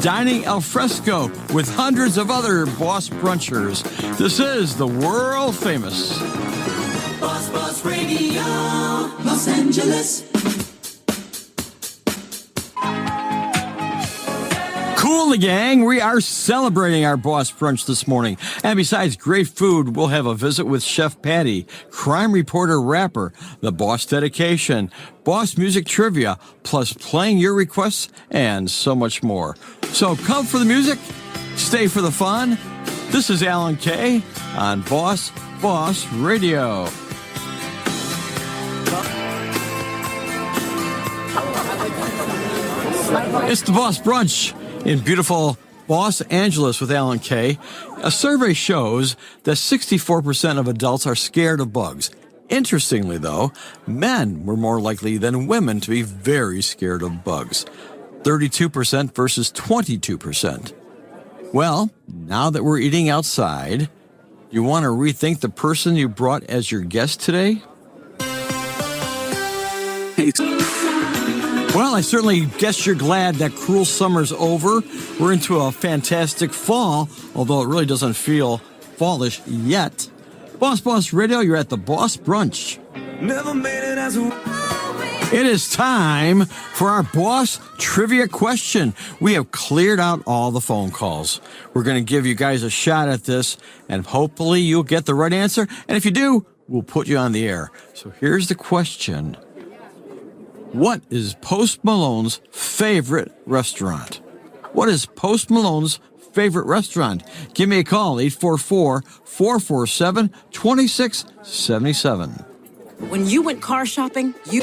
dining al fresco with hundreds of other Boss Brunchers. This is the world famous Boss Radio, Los Angeles. Cool, gang. We are celebrating our Boss Brunch this morning. And besides great food, we'll have a visit with Chef Patty, crime reporter rapper, the Boss Dedication, Boss Music Trivia, plus playing your requests, and so much more. So come for the music, stay for the fun. This is Allan Kaye on Boss Radio. It's the Boss Brunch in beautiful Los Angeles with Allan Kaye. A survey shows that 64% of adults are scared of bugs. Interestingly, though, men were more likely than women to be very scared of bugs. 32% versus 22%. Well, now that we're eating outside, you want to rethink the person you brought as your guest today? Well, I certainly guess you're glad that cruel summer's over. We're into a fantastic fall, although it really doesn't feel fallish yet. Boss Radio, you're at the Boss Brunch. Never made it as a... It is time for our Boss Trivia question. We have cleared out all the phone calls. We're going to give you guys a shot at this, and hopefully you'll get the right answer. And if you do, we'll put you on the air. So here's the question. What is Post Malone's favorite restaurant? What is Post Malone's favorite restaurant? Give me a call, 844-447-2677. When you went car shopping, you...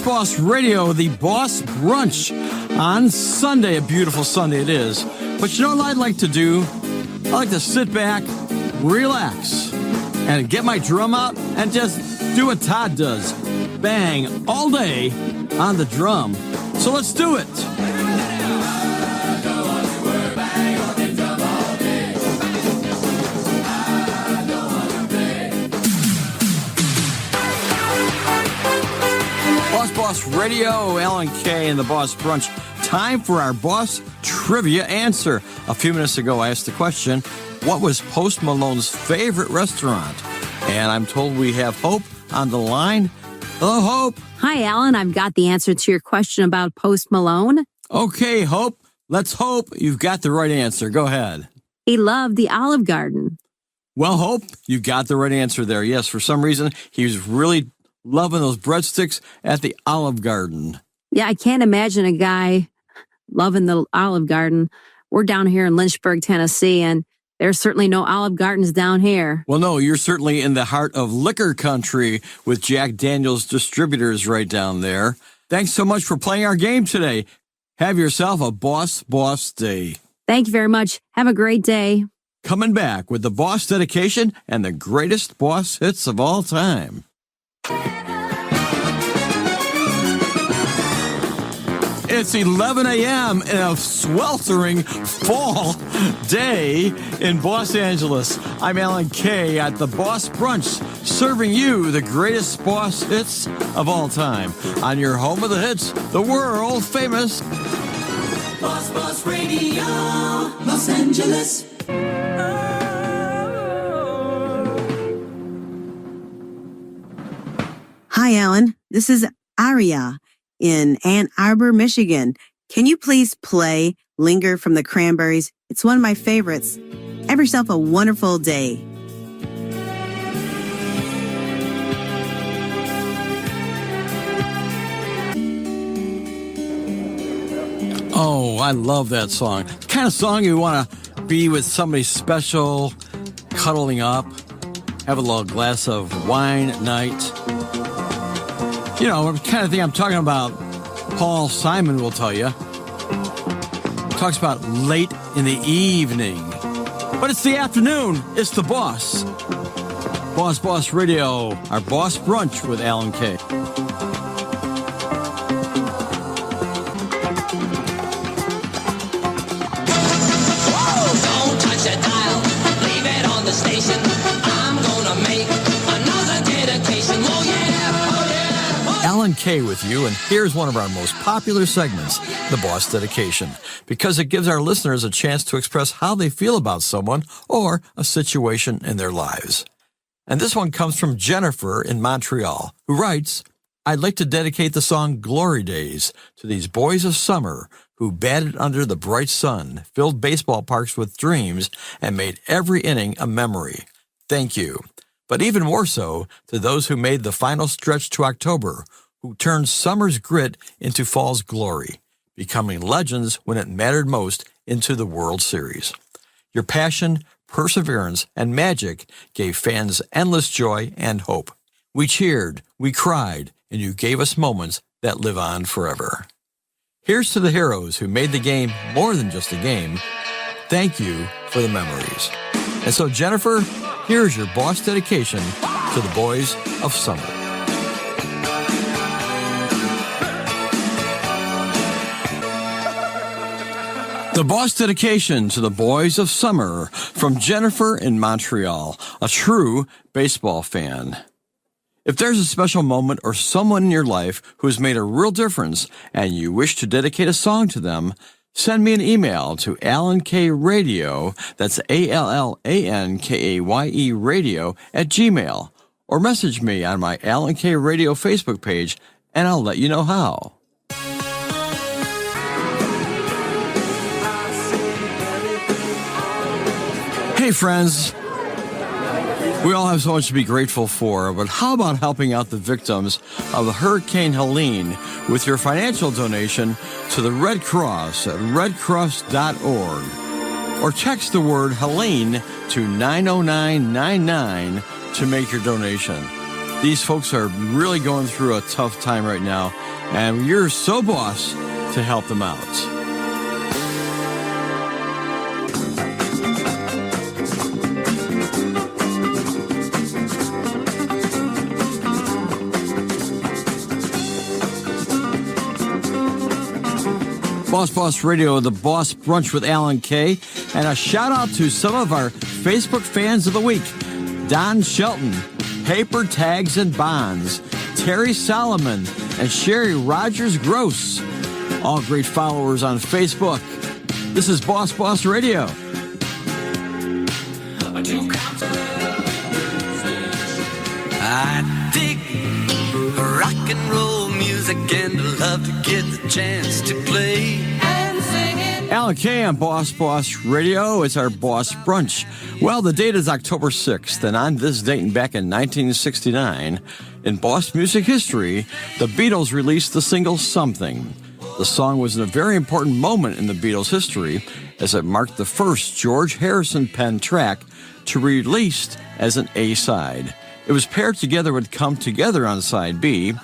Boss Radio, the Boss Brunch on Sunday. A beautiful Sunday it is. But you know what I'd like to do? I like to sit back, relax, and get my drum out and just do what Todd does. Bang all day on the drum. So let's do it. Boss Radio, Allan Kaye and the Boss Brunch. Time for our Boss Trivia answer. A few minutes ago, I asked the question, what was Post Malone's favorite restaurant? And I'm told we have Hope on the line. Hello, Hope. Hi, Allan. I've got the answer to your question about Post Malone. Okay, Hope. Let's hope you've got the right answer. Go ahead. He loved the Olive Garden. Well, Hope, you got the right answer there. Yes, for some reason, he was really loving those breadsticks at the Olive Garden. Yeah, I can't imagine a guy loving the Olive Garden. We're down here in Lynchburg, Tennessee, and there's certainly no Olive Gardens down here. Well, no, you're certainly in the heart of liquor country with Jack Daniel's distributors right down there. Thanks so much for playing our game today. Have yourself a Boss day. Thank you very much. Have a great day. Coming back with the Boss Dedication and the greatest Boss hits of all time. It's 11 a.m. in a sweltering fall day in Los Angeles. I'm Allan Kaye at the Boss Brunch, serving you the greatest Boss hits of all time on your home of the hits, the world famous Boss Radio, Los Angeles. Hi, Allan. This is Aria in Ann Arbor, Michigan. Can you please play Linger from the Cranberries? It's one of my favorites. Have yourself a wonderful day. Oh, I love that song. The kind of song you want to be with somebody special, cuddling up, have a little glass of wine at night. You know, the kind of thing I'm talking about, Paul Simon will tell you. Talks about late in the evening. But it's the afternoon. It's the Boss. Boss Radio, our Boss Brunch with Allan Kaye. Don't touch that dial, leave it on the station. I'm gonna make another dedication. Oh yeah, oh yeah. Allan Kaye with you, and here's one of our most popular segments, the Boss Dedication, because it gives our listeners a chance to express how they feel about someone or a situation in their lives. And this one comes from Jennifer in Montreal, who writes, I'd like to dedicate the song Glory Days to these boys of summer who batted under the bright sun, filled baseball parks with dreams, and made every inning a memory. Thank you. But even more so to those who made the final stretch to October, who turned summer's grit into fall's glory, becoming legends when it mattered most into the World Series. Your passion, perseverance, and magic gave fans endless joy and hope. We cheered, we cried, and you gave us moments that live on forever. Here's to the heroes who made the game more than just a game. Thank you for the memories. And so, Jennifer, here's your boss dedication to the boys of summer. The boss dedication to the boys of summer from Jennifer in Montreal, a true baseball fan. If there's a special moment or someone in your life who has made a real difference and you wish to dedicate a song to them, send me an email to Allan Kaye Radio, that's ALLANKAYE Radio @gmail, or message me on my Allan Kaye Radio Facebook page, and I'll let you know how. Hey friends, we all have so much to be grateful for, but how about helping out the victims of Hurricane Helene with your financial donation to the Red Cross at redcross.org, or text the word Helene to 90999 to make your donation. These folks are really going through a tough time right now, and you're so boss to help them out. Boss Radio, the Boss Brunch with Allan Kaye, and a shout out to some of our Facebook fans of the week. Don Shelton, Paper Tags and Bonds, Terry Solomon, and Sherry Rogers Gross. All great followers on Facebook. This is Boss Radio. I dig rock and roll music and love to get the chance to play and sing it. Allan Kaye on Boss Radio. It's our Boss Brunch. Well, the date is October 6th, and on this date and back in 1969, in Boss music history, the Beatles released the single Something. The song was a very important moment in the Beatles' history, as it marked the first George Harrison penned track to be released as an A-side. It was paired together with Come Together on side B,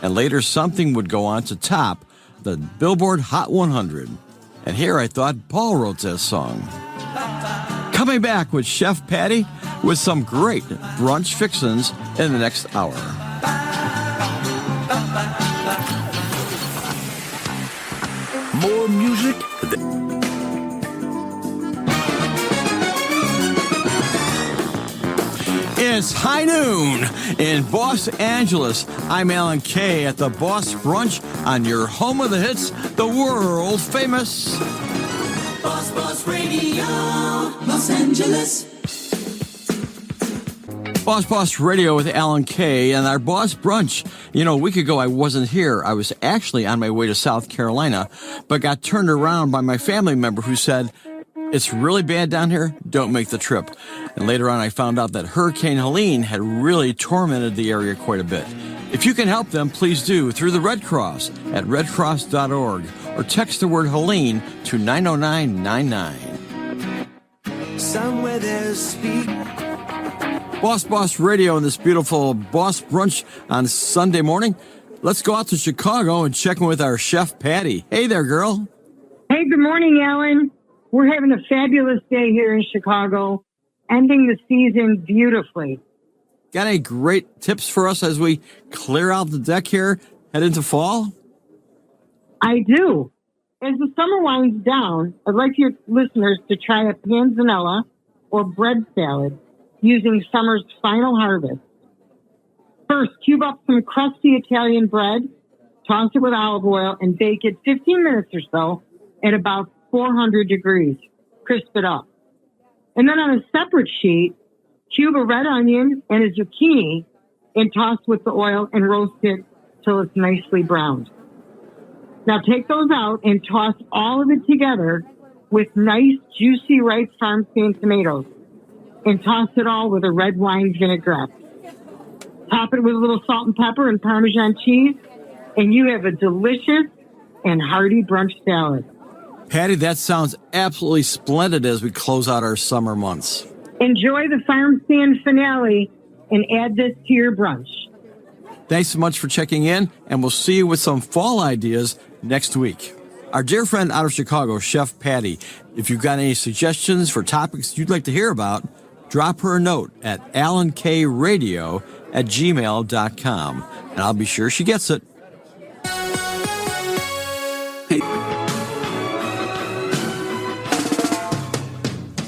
and later Something would go on to top the Billboard Hot 100. And here I thought Paul wrote this song. Coming back with Chef Patty with some great brunch fixins in the next hour. More music. It's high noon in Los Angeles. I'm Allan Kaye at the Boss Brunch on your home of the hits, the world famous Boss Radio, Los Angeles. Boss Radio with Allan Kaye and our Boss Brunch. You know, a week ago I wasn't here. I was actually on my way to South Carolina, but got turned around by my family member who said, it's really bad down here, don't make the trip. And later on I found out that Hurricane Helene had really tormented the area quite a bit. If you can help them, please do through the Red Cross at redcross.org or text the word Helene to 90999. Somewhere there's speak. Boss Radio and this beautiful Boss Brunch on Sunday morning. Let's go out to Chicago and check in with our Chef Patty. Hey there, girl. Hey, good morning, Alan. We're having a fabulous day here in Chicago, ending the season beautifully. Got any great tips for us as we clear out the deck here, head into fall? I do. As the summer winds down, I'd like your listeners to try a panzanella or bread salad using summer's final harvest. First, cube up some crusty Italian bread, toss it with olive oil, and bake it 15 minutes or so at about 400 degrees. Crisp it up. And then on a separate sheet, cube a red onion and a zucchini and toss with the oil and roast it till it's nicely browned. Now take those out and toss all of it together with nice, juicy, ripe farm stand tomatoes and toss it all with a red wine vinaigrette. Top it with a little salt and pepper and Parmesan cheese, and you have a delicious and hearty brunch salad. Patty, that sounds absolutely splendid as we close out our summer months. Enjoy the farm stand finale and add this to your brunch. Thanks so much for checking in, and we'll see you with some fall ideas next week. Our dear friend out of Chicago, Chef Patty, if you've got any suggestions for topics you'd like to hear about, drop her a note at allankayradio@gmail.com, and I'll be sure she gets it.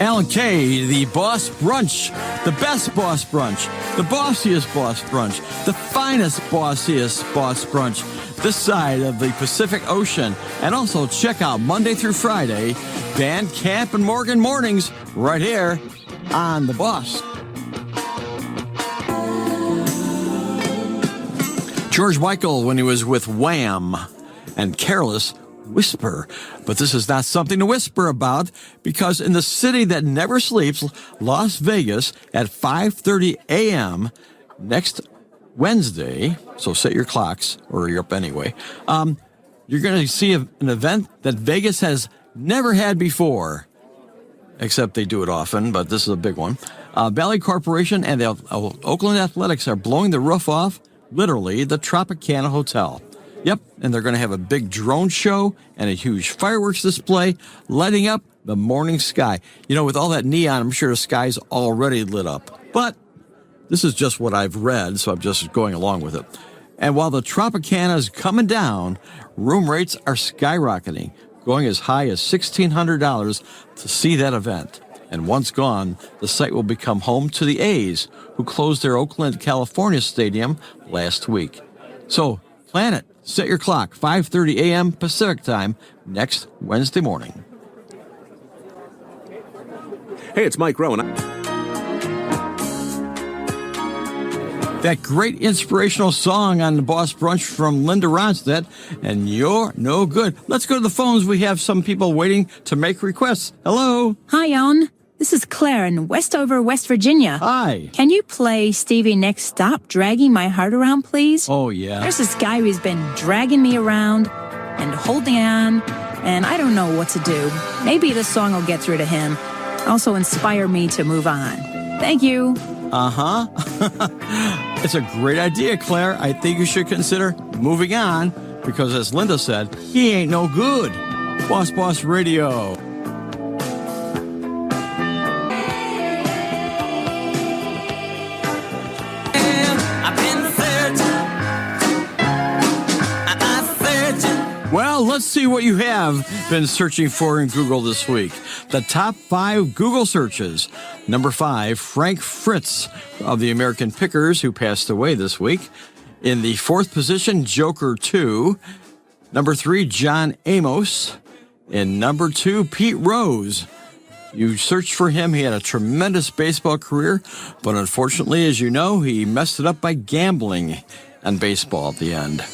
Allan Kaye, the Boss Brunch, the best Boss Brunch, the bossiest Boss Brunch, the finest, bossiest Boss Brunch this side of the Pacific Ocean. And also check out Monday through Friday, Band Camp and Morgan Mornings right here on The Boss. George Michael, when he was with Wham, and Careless Whisper. But this is not something to whisper about, because in the city that never sleeps, Las Vegas, at 5:30 a.m. next Wednesday, so set your clocks, or you're up anyway, you're going to see an event that Vegas has never had before, except they do it often, but this is a big one. Valley Corporation and the Oakland Athletics are blowing the roof off, literally, the Tropicana Hotel. Yep, and they're going to have a big drone show and a huge fireworks display lighting up the morning sky. You know, with all that neon, I'm sure the sky's already lit up. But this is just what I've read, so I'm just going along with it. And while the Tropicana is coming down, room rates are skyrocketing, going as high as $1,600 to see that event. And once gone, the site will become home to the A's, who closed their Oakland, California stadium last week. So, plan it. Set your clock, 5:30 a.m. Pacific time, next Wednesday morning. Hey, it's Mike Rowan. That great inspirational song on the Boss Brunch from Linda Ronstadt, and You're No Good. Let's go to the phones. We have some people waiting to make requests. Hello. Hi, Alan. This is Claire in Westover, West Virginia. Hi. Can you play Stevie Nicks' Stop Dragging My Heart Around, please? Oh, yeah. There's this guy who's been dragging me around and holding on, and I don't know what to do. Maybe this song will get through to him. Also inspire me to move on. Thank you. Uh-huh. It's a great idea, Claire. I think you should consider moving on, because as Linda said, he ain't no good. Boss Radio. Well, let's see what you have been searching for in Google this week. The top 5 Google searches. Number 5, Frank Fritz of the American Pickers, who passed away this week. In the 4th position, Joker 2. Number 3, John Amos. And number 2, Pete Rose. You searched for him. He had a tremendous baseball career, but unfortunately, as you know, he messed it up by gambling on baseball at the end.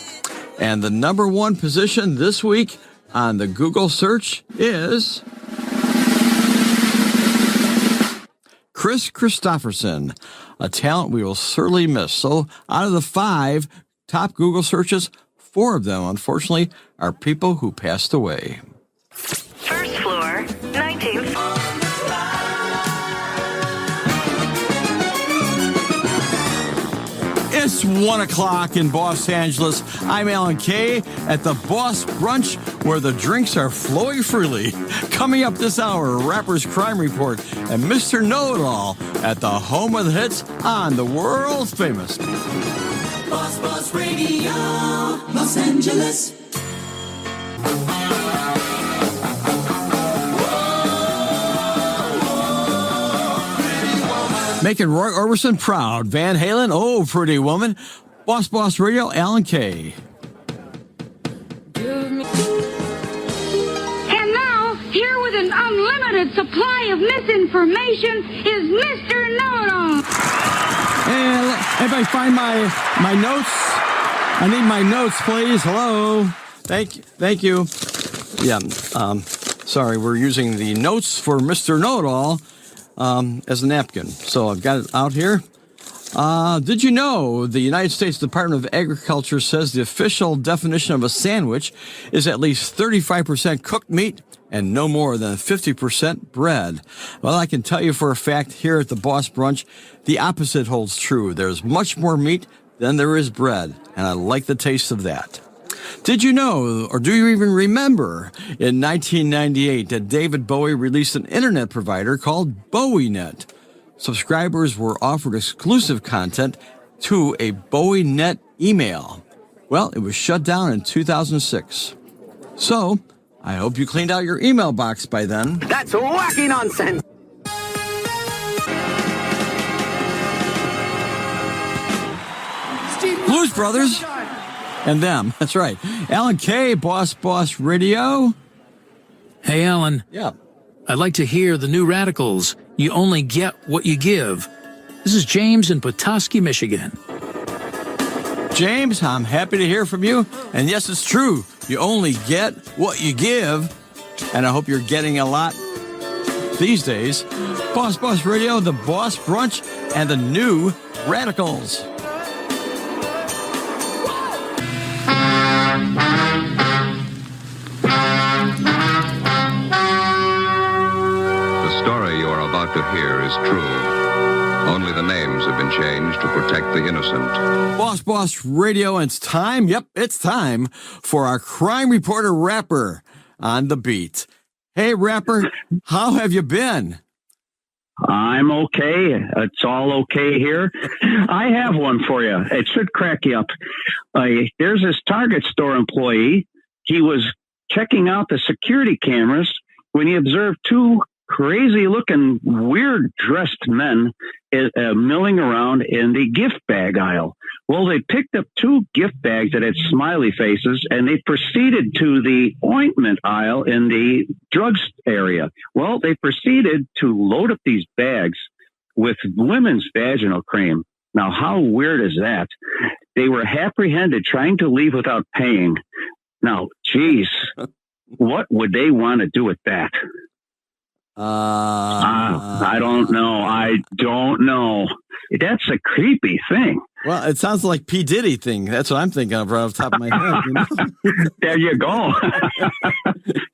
And the number 1 position this week on the Google search is Chris Christopherson, a talent we will certainly miss. So out of the 5 top Google searches, 4 of them, unfortunately, are people who passed away. First floor, 19th. It's 1 o'clock in Los Angeles. I'm Allan Kaye at the Boss Brunch, where the drinks are flowing freely. Coming up this hour, Rapper's Crime Report and Mr. Know-It-All at the home of the hits on the world famous Boss Radio, Los Angeles. Making Roy Orbison proud. Van Halen, oh, pretty woman. Boss Radio, Allan Kaye. And now, here with an unlimited supply of misinformation is Mr. Know-It-All. Hey, everybody find my notes? I need my notes, please. Hello. Thank you. Yeah, sorry, we're using the notes for Mr. Know-It-All as a napkin. So I've got it out here. Did you know the United States Department of Agriculture says the official definition of a sandwich is at least 35% cooked meat and no more than 50% bread? Well, I can tell you for a fact here at the Boss Brunch, the opposite holds true. There's much more meat than there is bread, and I like the taste of that. Did you know, or do you even remember, in 1998 that David Bowie released an internet provider called BowieNet? Subscribers were offered exclusive content to a BowieNet email. Well, it was shut down in 2006. So, I hope you cleaned out your email box by then. That's wacky nonsense. Blues Brothers and them. That's right. Allan Kaye, Boss Radio. Hey, Alan. Yeah. I'd like to hear the New Radicals. You only get what you give. This is James in Petoskey, Michigan. James, I'm happy to hear from you. And yes, it's true. You only get what you give. And I hope you're getting a lot these days. Boss Radio, the Boss Brunch, and the New Radicals. The story you are about to hear is true. Only the names have been changed to protect the innocent. Boss Radio, and it's time. Yep, it's time for our crime reporter Rapper on the beat. Hey, Rapper, how have you been? I'm okay. It's all okay here. I have one for you. It should crack you up. There's this Target store employee. He was checking out the security cameras when he observed two crazy-looking, weird-dressed men milling around in the gift bag aisle. Well, they picked up two gift bags that had smiley faces, and they proceeded to the ointment aisle in the drugs area. Well, they proceeded to load up these bags with women's vaginal cream. Now, how weird is that? They were apprehended trying to leave without paying. Now, geez, what would they want to do with that? I don't know. That's a creepy thing. Well, it sounds like P. Diddy thing. That's what I'm thinking of right off the top of my head. You know? There you go.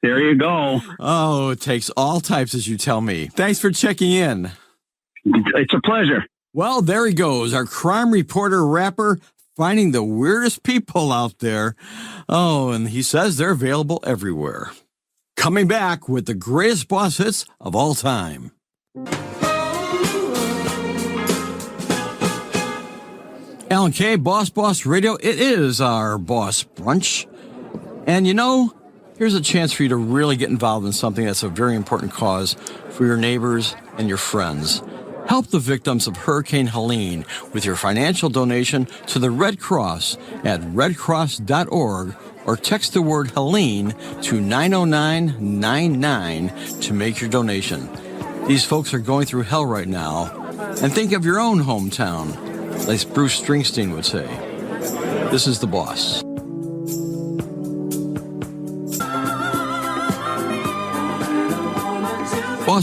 There you go. Oh, it takes all types, as you tell me. Thanks for checking in. It's a pleasure. Well, there he goes, our crime reporter Rapper, finding the weirdest people out there. Oh, and he says they're available everywhere. Coming back with the greatest boss hits of all time. Allan Kaye, Boss Radio. It is our Boss Brunch. And you know, here's a chance for you to really get involved in something that's a very important cause for your neighbors and your friends. Help the victims of Hurricane Helene with your financial donation to the Red Cross at redcross.org or text the word Helene to 90999 to make your donation. These folks are going through hell right now. And think of your own hometown, like Bruce Springsteen would say. This is the Boss.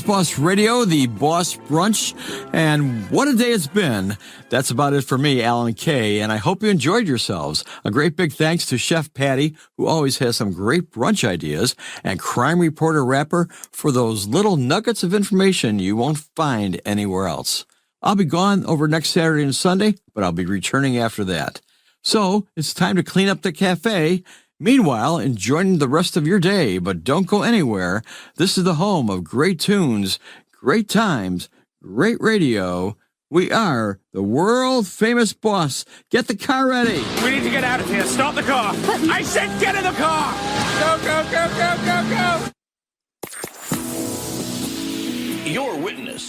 Boss Radio, the Boss Brunch, and what a day it's been. That's about it for me, Allan Kaye, and I hope you enjoyed yourselves. A great big thanks to Chef Patty, who always has some great brunch ideas, and crime reporter Rapper for those little nuggets of information you won't find anywhere else. I'll be gone over next Saturday and Sunday, but I'll be returning after that. So it's time to clean up the cafe. Meanwhile, enjoying the rest of your day, but don't go anywhere. This is the home of great tunes, great times, great radio. We are the world-famous Boss. Get the car ready. We need to get out of here. Stop the car. I said get in the car. Go, go, go, go, go, go. Your witness